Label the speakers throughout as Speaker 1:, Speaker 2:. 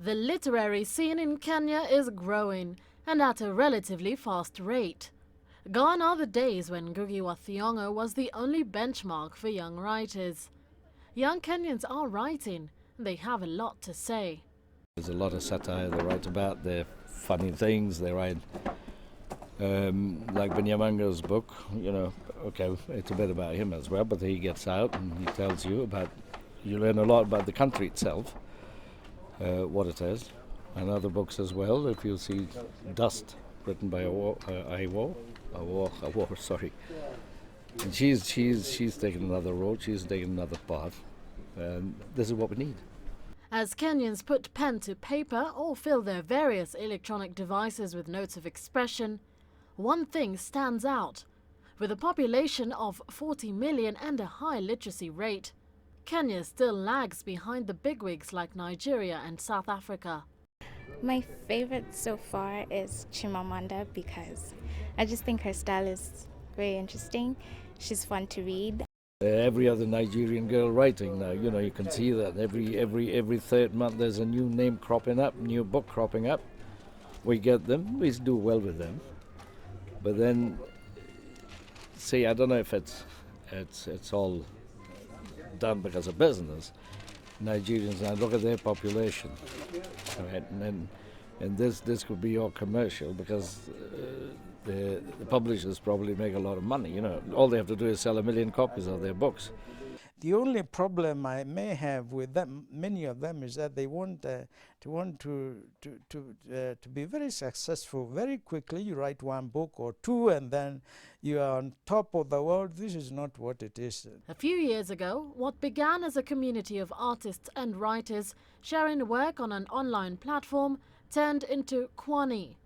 Speaker 1: The literary scene in Kenya is growing, and at a relatively fast rate. Gone are the days when Mbugwa the Ngugi was the only benchmark for young writers. Young Kenyans are writing, and they have a lot to say.
Speaker 2: There's a lot of satire they write about, they're funny things, they write like Chimamanda's book, okay, it's a bit about him as well, but he gets out and he tells you you learn a lot about the country itself, what it is, and other books as well. If you see Dust, written by a war, sorry. And she's taken another road, she's taken another path, and this is what we need.
Speaker 1: As Kenyans put pen to paper or fill their various electronic devices with notes of expression, one thing stands out. With a population of 40 million and a high literacy rate, Kenya still lags behind the bigwigs like Nigeria and South Africa.
Speaker 3: My favorite so far is Chimamanda because I just think her style is very interesting. She's fun to read.
Speaker 2: Every other Nigerian girl writing now, you can see that every third month there's a new name cropping up, new book cropping up. We get them, we do well with them. But then, see, I don't know if it's all done because of business. Nigerians, now look at their population, right? And this could be all commercial because the publishers probably make a lot of money. All they have to do is sell 1 million copies of their books.
Speaker 4: The only problem I may have with them, many of them, is that they want to be very successful very quickly. You write one book or two, and then you are on top of the world. This is not what it is.
Speaker 1: A few years ago, what began as a community of artists and writers sharing work on an online platform turned into Kwani,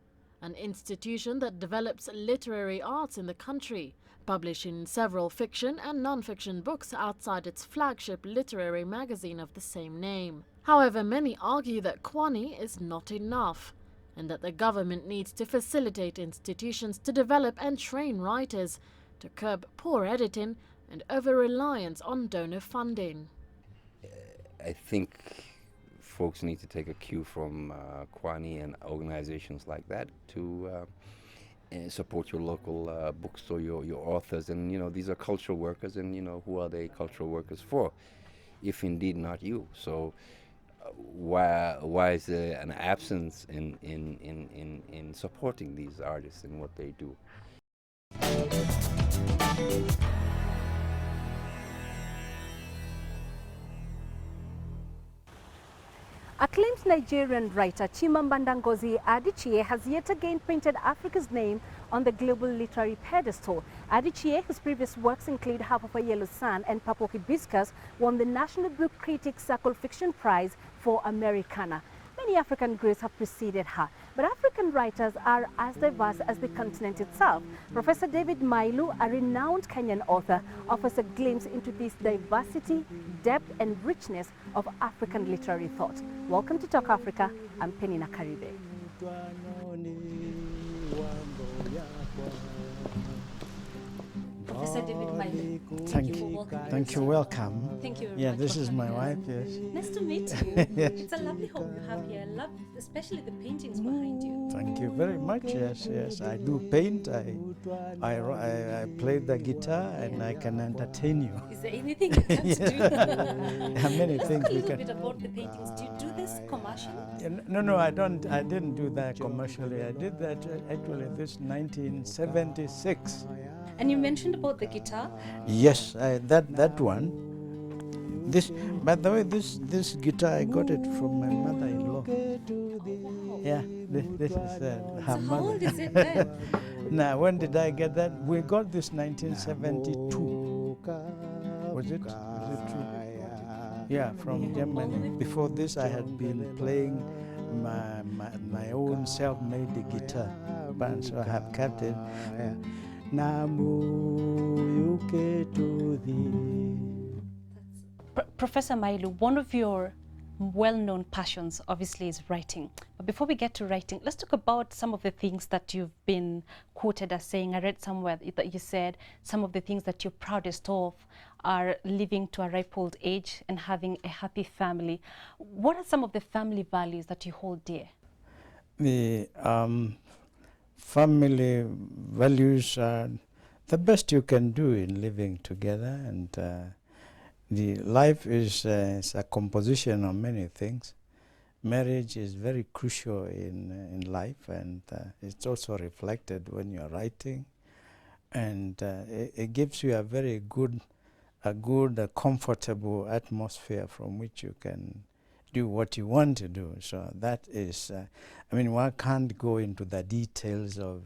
Speaker 1: an institution that develops literary arts in the country, publishing several fiction and non-fiction books outside its flagship literary magazine of the same name. However, many argue that Kwani is not enough, and that the government needs to facilitate institutions to develop and train writers to curb poor editing and over-reliance on donor funding.
Speaker 5: I think folks need to take a cue from Kwani and organizations like that to support your local bookstore, your authors, and these are cultural workers, and who are they cultural workers for, if indeed not you? So why is there an absence in supporting these artists in what they do?
Speaker 6: Acclaimed Nigerian writer Chimamanda Ngozi Adichie has yet again painted Africa's name on the global literary pedestal. Adichie, whose previous works include Half of a Yellow Sun and Purple Hibiscus, won the National Book Critics Circle Fiction Prize for Americana. Many African greats have preceded her, but African writers are as diverse as the continent itself. Professor David Mailu, a renowned Kenyan author, offers a glimpse into this diversity, depth and richness of African literary thought. Welcome to Talk Africa. I'm Penina Karibe.
Speaker 7: Professor David Mailu.
Speaker 4: Thank you. Thank you. Welcome.
Speaker 7: Thank you very
Speaker 4: Yeah,
Speaker 7: much.
Speaker 4: this is my wife, yes.
Speaker 7: Nice to meet you.
Speaker 4: Yes.
Speaker 7: It's a lovely home you have here. I love especially the paintings behind you.
Speaker 4: Thank you very much. Yes. I do paint. I play the guitar, and I can entertain you.
Speaker 7: Is there anything you can do?
Speaker 4: There are many
Speaker 7: Just
Speaker 4: things
Speaker 7: a
Speaker 4: we
Speaker 7: little
Speaker 4: can.
Speaker 7: bit about the paintings. Do you do this commercially?
Speaker 4: No, I don't. I didn't do that commercially. I did that actually this 1976.
Speaker 7: And you mentioned about the guitar.
Speaker 4: Yes, that one. This, by the way, this guitar I got it from my mother-in-law. Yeah, this is her
Speaker 7: So
Speaker 4: mother.
Speaker 7: how old is it then?
Speaker 4: Now, when did I get that? We got this 1972. Was it true? Yeah, from Germany. Before this, I had been playing my own self-made guitar band, so I have kept it.
Speaker 7: Professor Mailu, one of your well-known passions obviously is writing. But before we get to writing, let's talk about some of the things that you've been quoted as saying. I read somewhere that you said some of the things that you're proudest of are living to a ripe old age and having a happy family. What are some of the family values that you hold dear?
Speaker 4: The family values are the best you can do in living together, and the life is a composition of many things. Marriage is very crucial in life, and it's also reflected when you're writing, and it gives you a very good, comfortable atmosphere from which you can do what you want to do. So that is, I mean, one can't go into the details of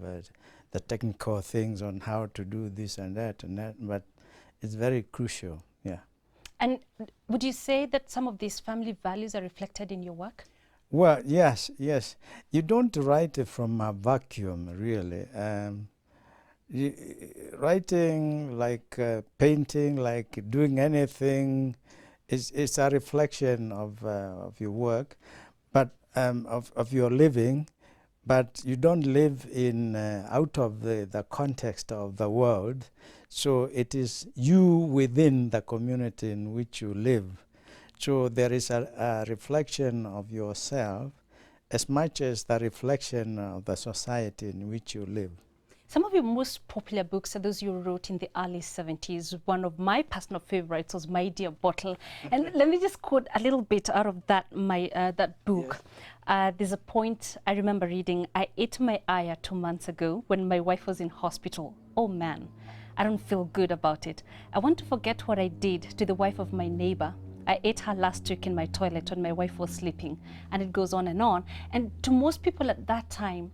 Speaker 4: the technical things on how to do this and that, but it's very crucial, yeah.
Speaker 7: And would you say that some of these family values are reflected in your work?
Speaker 4: Well, yes. You don't write it from a vacuum, really. Writing, like painting, like doing anything, is a reflection of your work, but of your living. But you don't live in out of the context of the world. So it is you within the community in which you live. So there is a reflection of yourself as much as the reflection of the society in which you live.
Speaker 7: Some of your most popular books are those you wrote in the early 70s. One of my personal favorites was My Dear Bottle. And let me just quote a little bit out of that book. Yes. There's a point I remember reading, I ate my ayah 2 months ago when my wife was in hospital. Oh man, I don't feel good about it. I want to forget what I did to the wife of my neighbor. I ate her last week in my toilet when my wife was sleeping. And it goes on. And to most people at that time,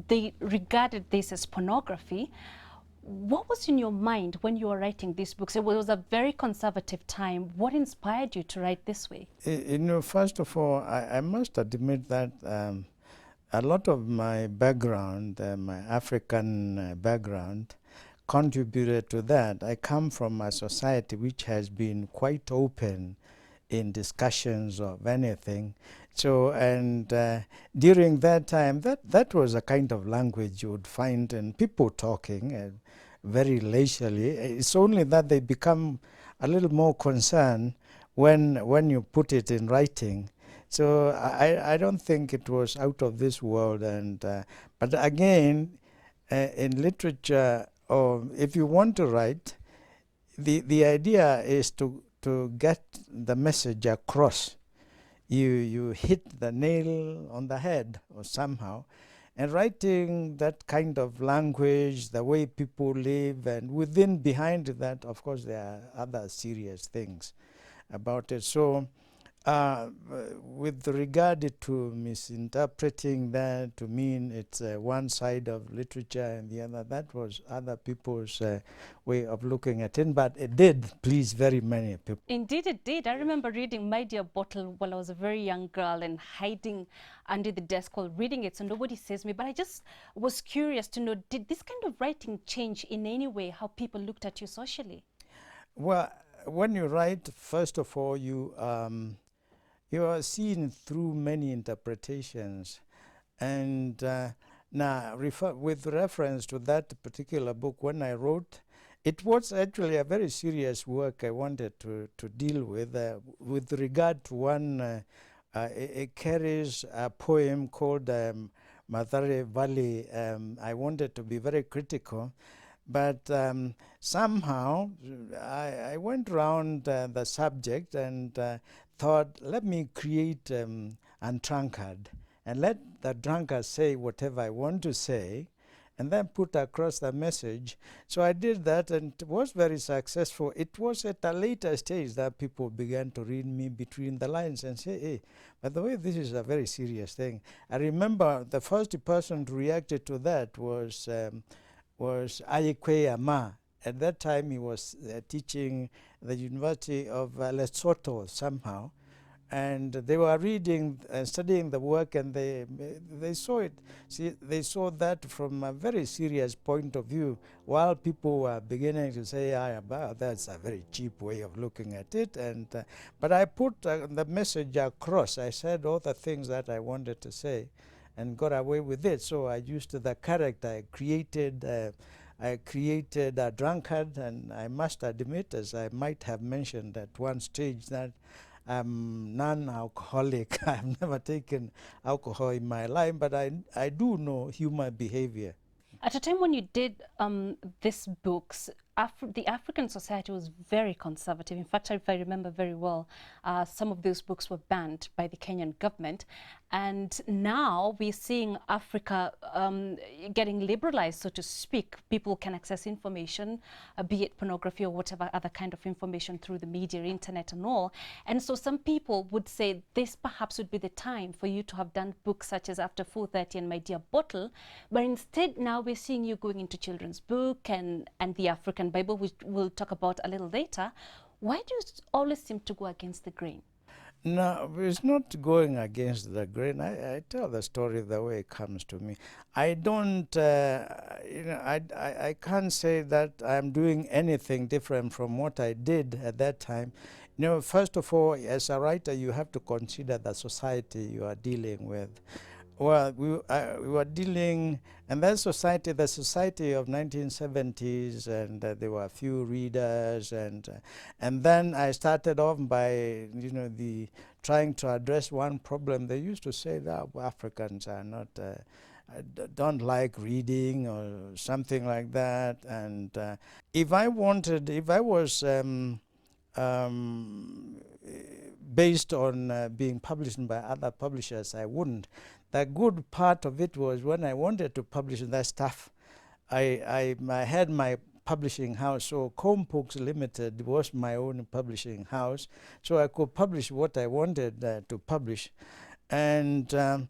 Speaker 7: they regarded this as pornography. What was in your mind when you were writing these books? It was a very conservative time. What inspired you to write this way?
Speaker 4: You know, first of all, I must admit that a lot of my background, my African background, contributed to that. I come from a society which has been quite open in discussions of anything. So, and during that time, that was a kind of language you would find in people talking very leisurely. It's only that they become a little more concerned when you put it in writing. So I don't think it was out of this world. And but again, in literature, or if you want to write, the idea is to get the message across. You hit the nail on the head or somehow. And writing that kind of language, the way people live, and behind that, of course, there are other serious things about it. So with regard to misinterpreting that to mean it's one side of literature and the other, that was other people's way of looking at it, but it did please very many people.
Speaker 7: Indeed it did. I remember reading My Dear Bottle while I was a very young girl and hiding under the desk while reading it so nobody sees me. But I just was curious to know, did this kind of writing change in any way how people looked at you socially?
Speaker 4: Well, when you write, first of all, you are seen through many interpretations. And now, with reference to that particular book, when I wrote, it was actually a very serious work I wanted to deal with regard to one, it carries a poem called Mathare Valley. I wanted to be very critical. But somehow I went around the subject and thought, let me create Untrunkard and let the drunkard say whatever I want to say and then put across the message. So I did that and it was very successful. It was at a later stage that people began to read me between the lines and say, hey, by the way, this is a very serious thing. I remember the first person who reacted to that was Ayekwe Ama. At that time, he was teaching the University of Lesotho somehow. and they were reading and studying the work, and they saw it. See, they saw that from a very serious point of view, while people were beginning to say, that's a very cheap way of looking at it. And but I put the message across. I said all the things that I wanted to say, and got away with it. So I used the character I created. I created a drunkard, and I must admit, as I might have mentioned at one stage, that I'm non-alcoholic. I've never taken alcohol in my life, but I do know human behavior.
Speaker 7: At a time when you did these books, the African society was very conservative. In fact, if I remember very well, some of those books were banned by the Kenyan government. And now we're seeing Africa getting liberalized, so to speak. People can access information, be it pornography or whatever other kind of information through the media, internet and all. And so some people would say this perhaps would be the time for you to have done books such as After 4:30 and My Dear Bottle. But instead now we're seeing you going into children's book and the African Bible, which we'll talk about a little later. Why do you always seem to go against the grain?
Speaker 4: No, it's not going against the grain. I tell the story the way it comes to me. I don't, I can't say that I'm doing anything different from what I did at that time. First of all, as a writer, you have to consider the society you are dealing with. Well, we were dealing, and that society, the society of 1970s, and there were a few readers, and then I started off by, trying to address one problem. They used to say that Africans are not, don't like reading or something like that, and if I was based on being published by other publishers, I wouldn't. The good part of it was when I wanted to publish that stuff, I had my publishing house. So Books Limited was my own publishing house, so I could publish what I wanted to publish, and what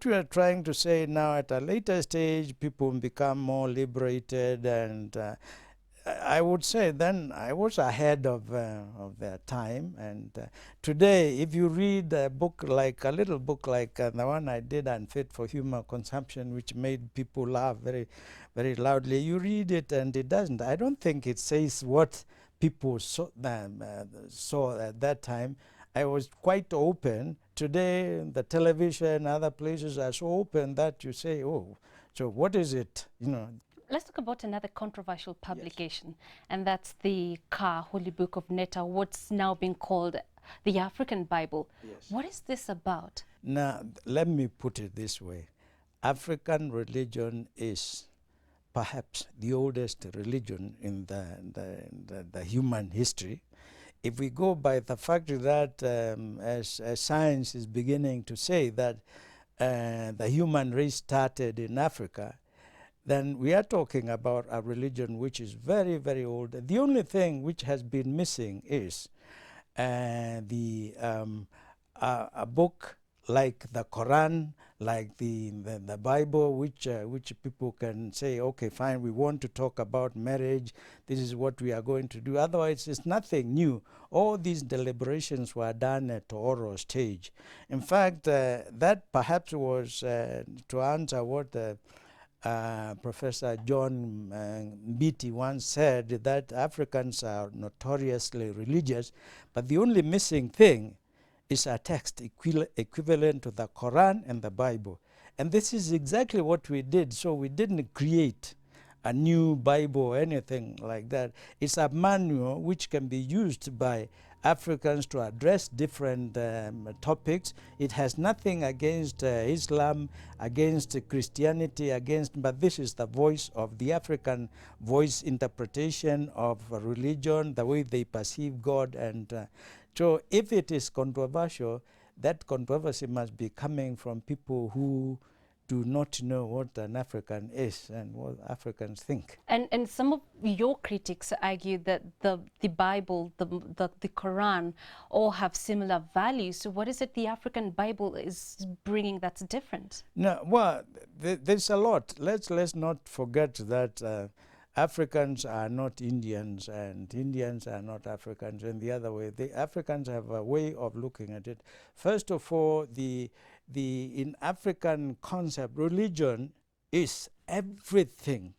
Speaker 4: we are trying to say now, at a later stage, people become more liberated, and I would say then I was ahead of their time. And today, if you read a little book like the one I did, Unfit for Human Consumption, which made people laugh very, very loudly, you read it and it doesn't. I don't think it says what people saw at that time. I was quite open. Today, the television, other places are so open that you say, oh, so what is it?
Speaker 7: Let's talk about another controversial publication, and that's the Holy Book of Netta, what's now being called the African Bible.
Speaker 4: Yes.
Speaker 7: What is this about?
Speaker 4: Now, let me put it this way. African religion is perhaps the oldest religion in the human history. If we go by the fact that, as science is beginning to say, that the human race started in Africa, then we are talking about a religion which is very, very old. The only thing which has been missing is a book like the Quran, like the Bible, which people can say, okay, fine, we want to talk about marriage, this is what we are going to do. Otherwise, it's nothing new. All these deliberations were done at oral stage. In fact, that perhaps was to answer what Professor John Mbiti once said, that Africans are notoriously religious, but the only missing thing is a text equivalent to the Quran and the Bible. And this is exactly what we did. So we didn't create a new Bible or anything like that. It's a manual which can be used by Africans to address different topics. It has nothing against Islam, against Christianity, but this is the voice of the African voice interpretation of religion, the way they perceive God. And so if it is controversial, that controversy must be coming from people who do not know what an African is and what Africans think.
Speaker 7: And some of your critics argue that the Bible, the Quran, all have similar values. So what is it the African Bible is bringing that's different?
Speaker 4: No, well, there's a lot. Let's not forget that Africans are not Indians and Indians are not Africans, and the other way. The Africans have a way of looking at it. First of all, in African concept, religion is everything.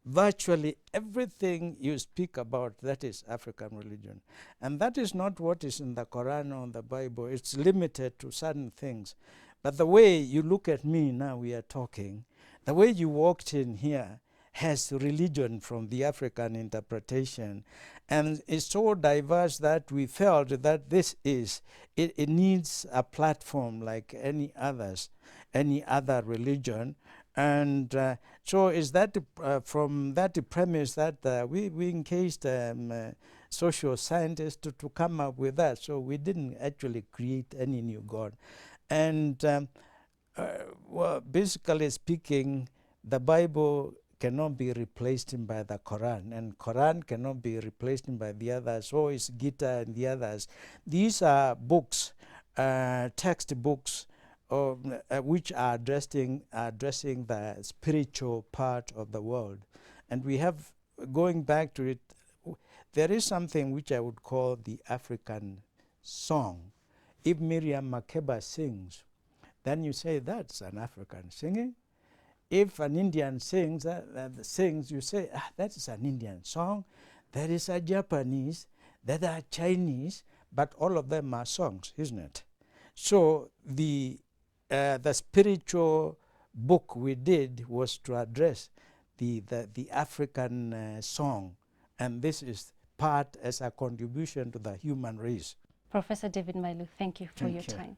Speaker 4: Virtually everything you speak about, that is African religion. And that is not what is in the Quran or the Bible. It's limited to certain things. But the way you look at me now, we are talking, the way you walked in here has religion from the African interpretation. And it's so diverse that we felt that it needs a platform like any other religion. And so is that from that premise that we engaged social scientists to come up with that. So we didn't actually create any new God. And well, basically speaking, the Bible cannot be replaced by the Quran, and Quran cannot be replaced by the others. So is Gita and the others. These are books, textbooks, which are addressing the spiritual part of the world. And we have, going back to it, there is something which I would call the African song. If Miriam Makeba sings, then you say that's an African singing. If an Indian sings, you say, that is an Indian song. There is a Japanese, there are Chinese, but all of them are songs, isn't it? So the spiritual book we did was to address the African song, and this is part as a contribution to the human race.
Speaker 7: Professor David Mailu, thank you for your time.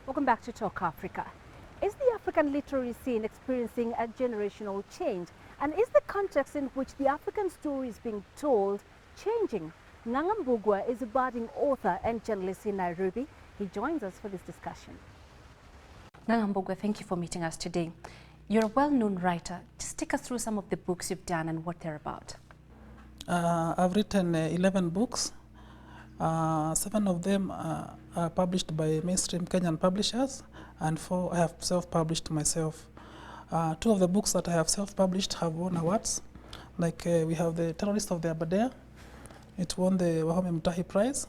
Speaker 6: Welcome back to Talk Africa. Is the African literary scene experiencing a generational change? And is the context in which the African story is being told changing? Mbugwa is a budding author and journalist in Nairobi. He joins us for this discussion.
Speaker 7: Mbugwa, thank you for meeting us today. You're a well-known writer. Just take us through some of the books you've done and what they're about.
Speaker 8: I've written 11 books. 7 of them are published by mainstream Kenyan publishers, and 4 I have self-published myself. 2 of the books that I have self-published have won awards. Like we have The Terrorist of the Aberdare. It won the Wahome Mutahi Prize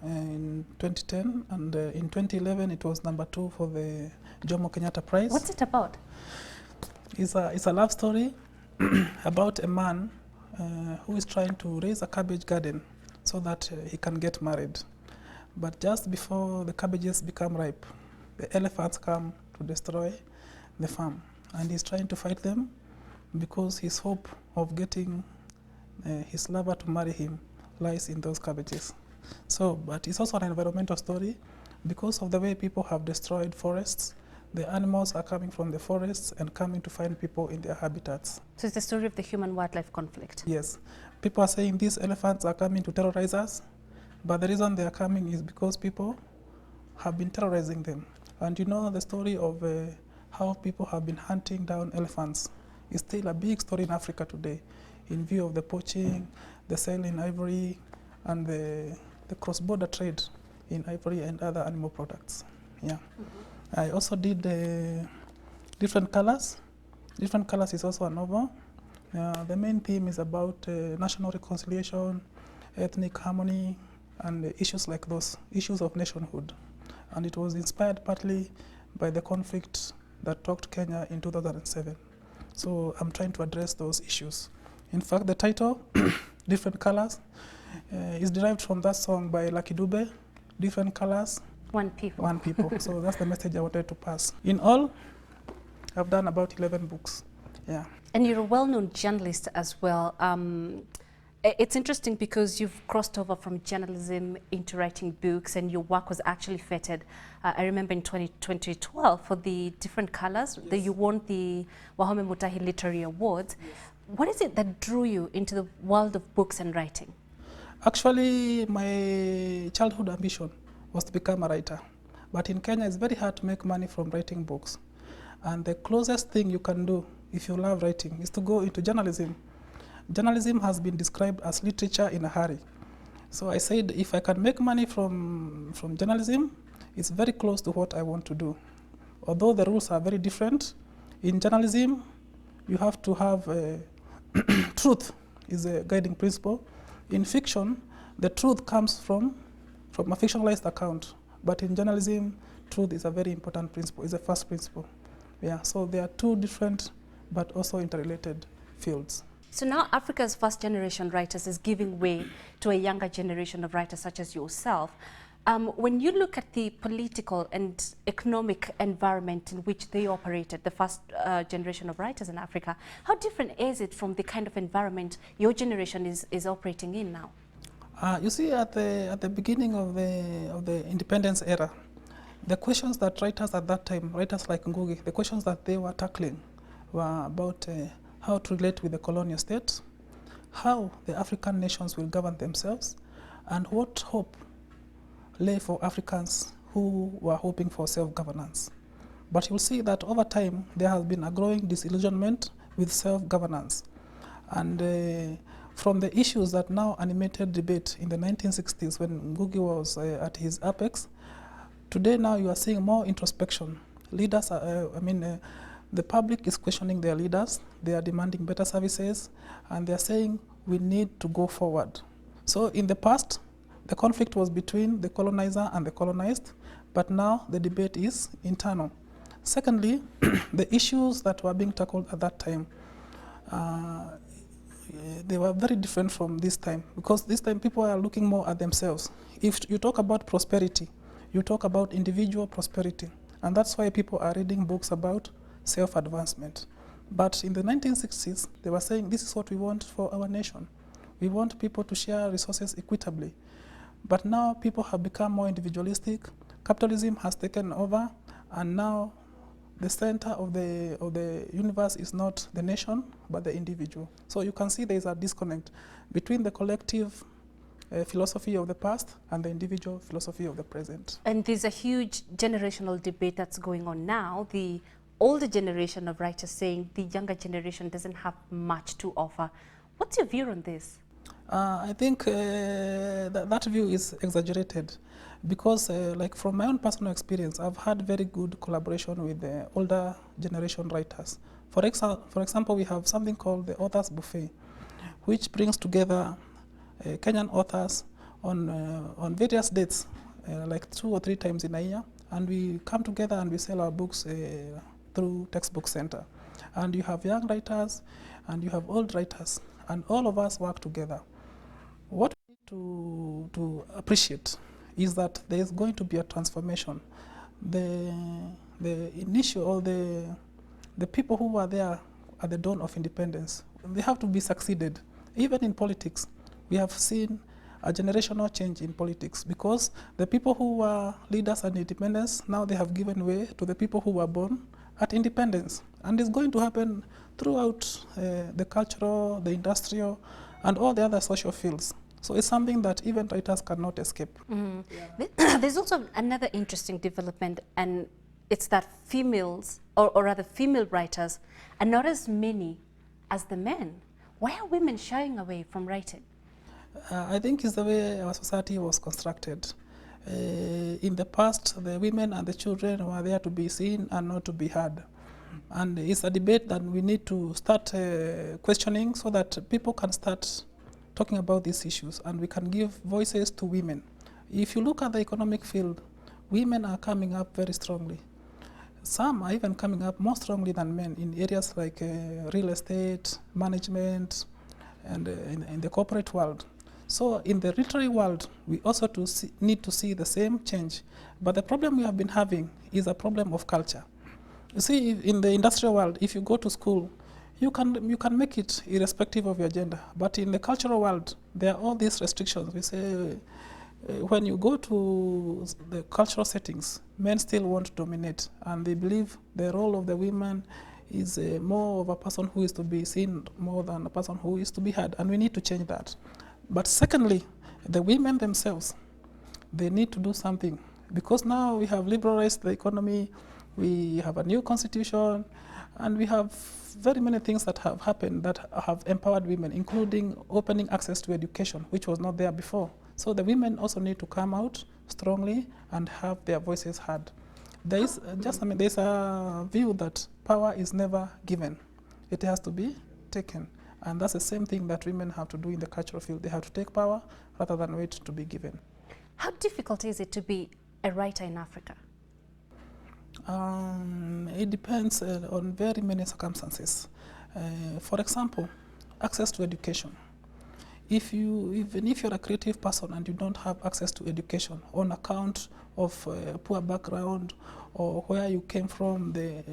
Speaker 8: in 2010, and in 2011 it was number 2 for the Jomo Kenyatta Prize.
Speaker 7: What's it about?
Speaker 8: It's a love story about a man who is trying to raise a cabbage garden so that he can get married. But just before the cabbages become ripe, the elephants come to destroy the farm. And he's trying to fight them because his hope of getting his lover to marry him lies in those cabbages. So, but it's also an environmental story. Because of the way people have destroyed forests, the animals are coming from the forests and coming to find people in their habitats.
Speaker 7: So it's the story of the human-wildlife conflict.
Speaker 8: Yes. People are saying these elephants are coming to terrorize us, but the reason they are coming is because people have been terrorizing them. And you know the story of how people have been hunting down elephants is still a big story in Africa today, in view of the poaching, the sale in ivory, and the cross-border trade in ivory and other animal products. Yeah. I also did Different Colors. Different Colors is also a novel. The main theme is about national reconciliation, ethnic harmony, and issues like those, issues of nationhood. And it was inspired partly by the conflict that rocked Kenya in 2007. So I'm trying to address those issues. In fact, the title, Different Colors, is derived from that song by Lucky Dube, Different Colors,
Speaker 7: One People.
Speaker 8: One People. So that's the message I wanted to pass. In all, I've done about 11 books. Yeah.
Speaker 7: And you're a well-known journalist as well. It's interesting because you've crossed over from journalism into writing books, and your work was actually feted. I remember in 2012 for the different colors, that you won the Wahome Mutahi Literary Awards. Yes. What is it that drew you into the world of books and writing?
Speaker 8: Actually, my childhood ambition was to become a writer. But in Kenya, it's very hard to make money from writing books. And the closest thing you can do if you love writing is to go into journalism. Journalism has been described as literature in a hurry. So I said, if I can make money from journalism, it's very close to what I want to do. Although the rules are very different, in journalism, you have to have truth is a guiding principle. In fiction, the truth comes from a fictionalized account. But in journalism, truth is a very important principle, it's a first principle. Yeah, so there are two different but also interrelated fields.
Speaker 7: So now Africa's first generation writers is giving way to a younger generation of writers such as yourself. When you look at the political and economic environment in which they operated, the first generation of writers in Africa, how different is it from the kind of environment your generation is operating in now?
Speaker 8: You see, at the beginning of the independence era, the questions that writers at that time, writers like Ngugi, the questions that they were tackling were about how to relate with the colonial state, how the African nations will govern themselves, and what hope lay for Africans who were hoping for self-governance. But you'll see that over time, there has been a growing disillusionment with self-governance. And from the issues that now animated debate in the 1960s when Ngugi was at his apex, today now you are seeing more introspection. Leaders are, the public is questioning their leaders, they are demanding better services, and they are saying we need to go forward. So in the past, the conflict was between the colonizer and the colonized, but now the debate is internal. Secondly, the issues that were being tackled at that time, they were very different from this time, because this time people are looking more at themselves. If you talk about prosperity, you talk about individual prosperity, and that's why people are reading books about self-advancement. But in the 1960s, they were saying this is what we want for our nation. We want people to share resources equitably. But now people have become more individualistic, capitalism has taken over, and now the center of the universe is not the nation, but the individual. So you can see there is a disconnect between the collective philosophy of the past and the individual philosophy of the present.
Speaker 7: And there's a huge generational debate that's going on now. The older generation of writers saying the younger generation doesn't have much to offer. What's your view on this?
Speaker 8: I think that view is exaggerated, because like from my own personal experience, I've had very good collaboration with the older generation writers. For example, we have something called the Authors Buffet, which brings together Kenyan authors on various dates, like 2 or 3 times in a year, and we come together and we sell our books through Textbook Center. And you have young writers and you have old writers, and all of us work together. What we need to appreciate is that there is going to be a transformation. The initial, or the people who were there at the dawn of independence, they have to be succeeded. Even in politics, we have seen a generational change in politics, because the people who were leaders at independence, now they have given way to the people who were born at independence. And it's going to happen throughout the cultural, the industrial, and all the other social fields. So it's something that even writers cannot escape.
Speaker 7: Mm. Yeah. There's also another interesting development, and it's that females, or rather female writers, are not as many as the men. Why are women shying away from writing?
Speaker 8: I think it's the way our society was constructed. In the past, the women and the children were there to be seen and not to be heard. And it's a debate that we need to start questioning, so that people can start talking about these issues and we can give voices to women. If you look at the economic field, women are coming up very strongly. Some are even coming up more strongly than men in areas like real estate, management, and in the corporate world. So in the literary world, we also need to see the same change. But the problem we have been having is a problem of culture. You see, in the industrial world, if you go to school, you can make it irrespective of your gender. But in the cultural world, there are all these restrictions. We say when you go to the cultural settings, men still want to dominate, and they believe the role of the women is more of a person who is to be seen more than a person who is to be heard, and we need to change that. But secondly, the women themselves, they need to do something, because now we have liberalized the economy, we have a new constitution, and we have very many things that have happened that have empowered women, including opening access to education, which was not there before. So the women also need to come out strongly and have their voices heard. There is there's a view that power is never given. It has to be taken. And that's the same thing that women have to do in the cultural field. They have to take power rather than wait to be given.
Speaker 6: How difficult is it to be a writer in Africa?
Speaker 8: It depends on very many circumstances. For example, access to education. Even if you're a creative person and you don't have access to education on account of poor background or where you came from, the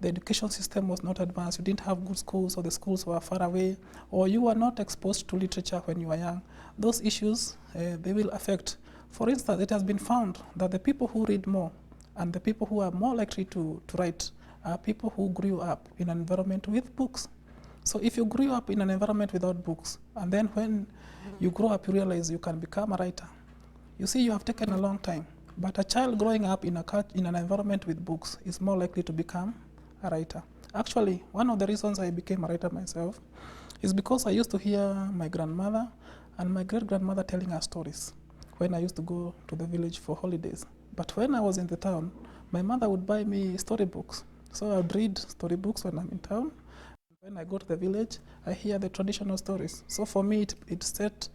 Speaker 8: education system was not advanced, you didn't have good schools or the schools were far away, or you were not exposed to literature when you were young, those issues, they will affect. For instance, it has been found that the people who read more and the people who are more likely to write are people who grew up in an environment with books. So if you grew up in an environment without books, and then when you grow up, you realize you can become a writer. You see, you have taken a long time. But a child growing up in an environment with books is more likely to become a writer. Actually, one of the reasons I became a writer myself is because I used to hear my grandmother and my great-grandmother telling us stories when I used to go to the village for holidays. But when I was in the town, my mother would buy me storybooks. So I would read storybooks when I'm in town. When I go to the village, I hear the traditional stories. So for me, it set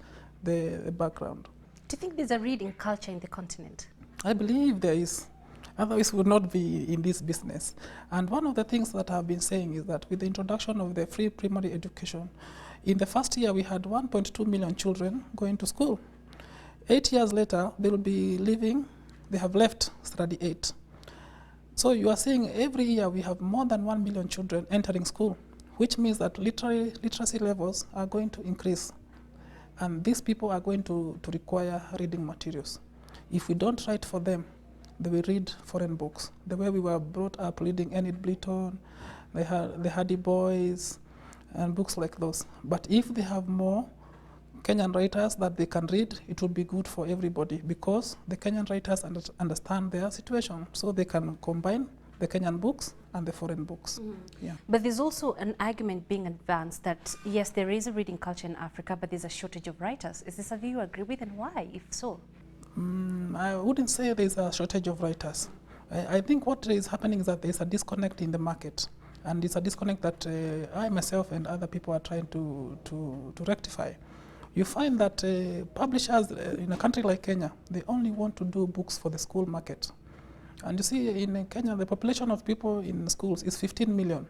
Speaker 8: the background.
Speaker 6: Do you think there's a reading culture in the continent?
Speaker 8: I believe there is. Otherwise, we would not be in this business. And one of the things that I've been saying is that with the introduction of the free primary education, in the first year, we had 1.2 million children going to school. 8 years later, they will be leaving. They have left study 8. So you are seeing every year we have more than 1 million children entering school, which means that literacy levels are going to increase. And these people are going to require reading materials. If we don't write for them, they will read foreign books. The way we were brought up reading Enid Blyton, the Hardy Boys, and books like those. But if they have more Kenyan writers that they can read, it will be good for everybody, because the Kenyan writers understand their situation, so they can combine the Kenyan books and the foreign books. Yeah.
Speaker 6: But there's also an argument being advanced that, yes, there is a reading culture in Africa, but there's a shortage of writers. Is this a view you agree with, and why, if so?
Speaker 8: I wouldn't say there's a shortage of writers. I think what is happening is that there's a disconnect in the market, and it's a disconnect that I myself and other people are trying to rectify. You find that publishers in a country like Kenya, they only want to do books for the school market. And you see, in Kenya, the population of people in schools is 15 million.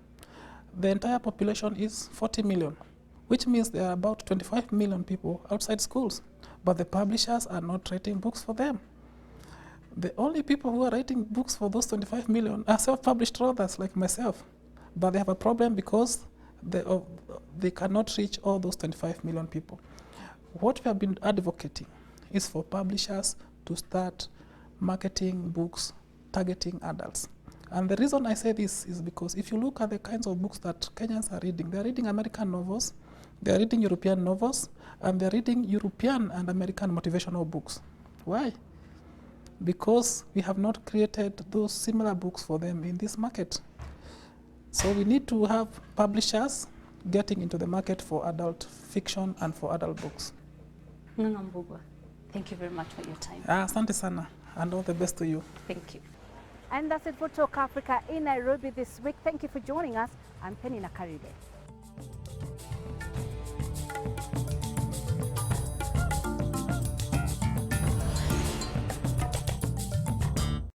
Speaker 8: The entire population is 40 million, which means there are about 25 million people outside schools. But the publishers are not writing books for them. The only people who are writing books for those 25 million are self-published authors like myself. But they have a problem because they cannot reach all those 25 million people. What we have been advocating is for publishers to start marketing books targeting adults. And the reason I say this is because if you look at the kinds of books that Kenyans are reading, they're reading American novels, they're reading European novels, and they're reading European and American motivational books. Why? Because we have not created those similar books for them in this market. So we need to have publishers getting into the market for adult fiction and for adult books.
Speaker 7: Mbugwa, thank you very much for your time.
Speaker 8: Asante sana, and all the best to you.
Speaker 7: Thank you.
Speaker 6: And that's it for Talk Africa in Nairobi this week. Thank you for joining us. I'm Penny Nakaribe.